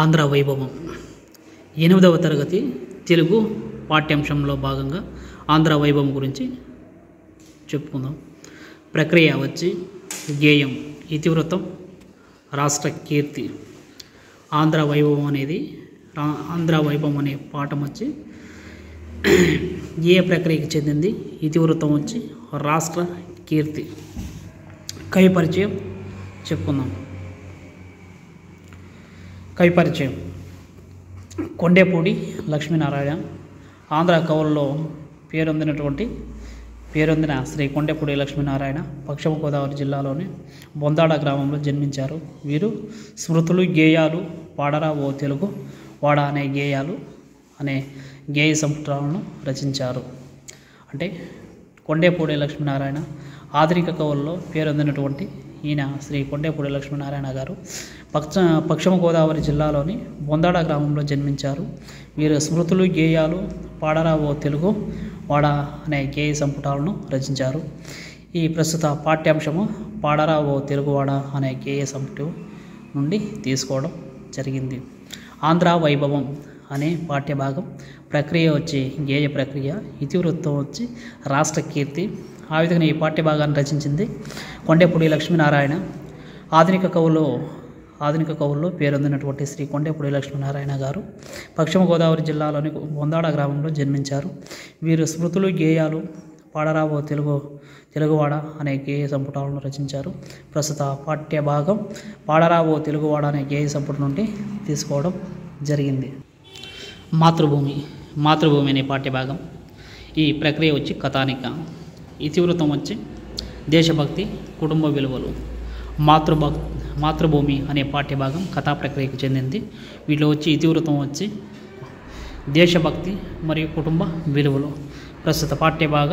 ఆంధ్ర వైభవం 8వ తరగతి తెలుగు పాఠ్యాంశంలో భాగంగా ఆంధ్ర వైభవం గురించి చెప్పుకుందాం. ప్రక్రియ వచ్చి గేయం, ఇతివృత్తం, రాష్ట్ర కీర్తి. ఆంధ్ర వైభవం అనే పాఠం వచ్చి ఏ ప్రక్రియకి చెందింది? ఇతివృత్తం వచ్చి రాష్ట్ర కీర్తి. కవి పరిచయం చెప్పుకుందాం. కవి పరిచయం కొండేపూడి లక్ష్మీనారాయణ. ఆంధ్ర కవుల్లో పేరొందిన శ్రీ కొండేపూడి లక్ష్మీనారాయణ పశ్చిమ గోదావరి జిల్లాలోని బొందాడ గ్రామంలో జన్మించారు. వీరు స్మృతులు, గేయాలు, పాడరా ఓ తెలుగు వాడ అనే గేయ సంపుటాలను రచించారు. అంటే కొండేపూడి లక్ష్మీనారాయణ ఆధునిక కవుల్లో పేరొందినటువంటి ఈయన శ్రీ కొండేపూడి లక్ష్మీనారాయణ గారు పశ్చిమ గోదావరి జిల్లాలోని బొందాడ గ్రామంలో జన్మించారు. వీరు స్మృతులు, గేయాలు, పాడరా ఓ తెలుగు వాడ అనే గేయ సంపుటాలను రచించారు. ఈ ప్రస్తుత పాఠ్యాంశము పాడరా ఓ తెలుగువాడ అనే గేయ సంపుటి నుండి తీసుకోవడం జరిగింది. ఆంధ్ర వైభవం అనే పాఠ్యభాగం ప్రక్రియ వచ్చి గేయ ప్రక్రియ, ఇతివృత్తం వచ్చి రాష్ట్ర కీర్తి. ఆ విధంగా ఈ పాఠ్యభాగాన్ని రచించింది కొండేపూడి లక్ష్మీనారాయణ. ఆధునిక కవుల్లో పేరొందినటువంటి శ్రీ కొండేపూడి లక్ష్మీనారాయణ గారు పశ్చిమ గోదావరి జిల్లాలోని బొందాడ గ్రామంలో జన్మించారు. వీరు స్మృతులు, గేయాలు, పాడరా ఓ తెలుగువాడ అనే గేయ సంపుటాలను రచించారు. ప్రస్తుత పాఠ్యభాగం పాడరా ఓ తెలుగువాడ అనే గేయ సంపుటి నుండి తీసుకోవడం జరిగింది. మాతృభూమి అనే పాఠ్యభాగం. ఈ ప్రక్రియ వచ్చి కథానిక. ఇతివృత్తం వచ్చి దేశభక్తి, కుటుంబ విలువలు. మాతృభూమి అనే పాఠ్యభాగం కథా ప్రక్రియకు చెందింది. వీటిలో వచ్చి ఇతివృత్తం వచ్చి దేశభక్తి మరియు కుటుంబ విలువలు. ప్రస్తుత పాఠ్యభాగ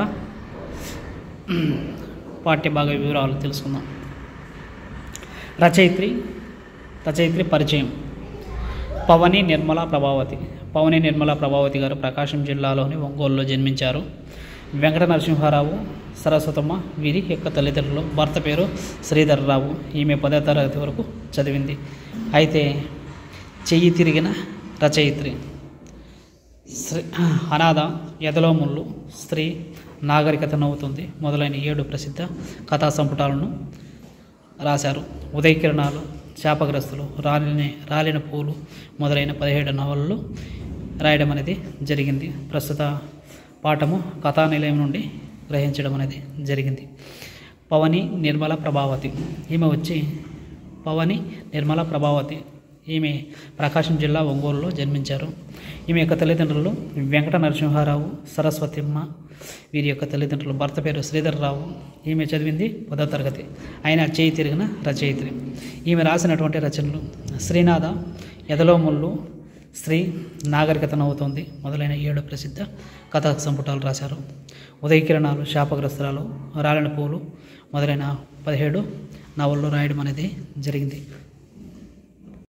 వివరాలు తెలుసుకుందాం. రచయిత్రి పరిచయం పవని నిర్మలా ప్రభావతి గారు ప్రకాశం జిల్లాలోని ఒంగోలులో జన్మించారు. వెంకట నరసింహారావు, సరస్వతమ్మ వీరి యొక్క తల్లిదండ్రులు. భర్త పేరు శ్రీధర్రావు. ఈమె 10వ తరగతి వరకు చదివింది. అయితే చెయ్యి తిరిగిన రచయిత్రి. అనాథ, ఎదలో ముళ్ళు, స్త్రీ, నాగరికత నవ్వుతుంది మొదలైన 7 ప్రసిద్ధ కథా సంపుటాలను రాశారు. ఉదయకిరణాలు, శాపగ్రస్తులు, రాలిన పూలు మొదలైన 17 నవలలు రాయడం అనేది జరిగింది. ప్రస్తుత పాఠము కథానిలయం నుండి గ్రహించడం అనేది జరిగింది. పవని నిర్మల ప్రభావతి. ఈమె ప్రకాశం జిల్లా ఒంగోలులో జన్మించారు. ఈమె యొక్క తల్లిదండ్రులు వెంకట నరసింహారావు, సరస్వతమ్మ వీరి యొక్క తల్లిదండ్రులు. భర్త పేరు శ్రీధర్రావు. ఈమె చదివింది 10వ తరగతి. ఆయన చేయి తిరిగిన రచయిత్రి. ఈమె రాసినటువంటి రచనలు శ్రీనాథ, ఎదలో ముళ్ళు, స్త్రీ, నాగరికత నవ్వుతోంది మొదలైన 7 ప్రసిద్ధ కథా సంపుటాలు రాశారు. ఉదయకిరణాలు, శాపగ్రస్తురాలు, రాలిన పూలు మొదలైన 17 నవళ్ళు రాయడం అనేది జరిగింది.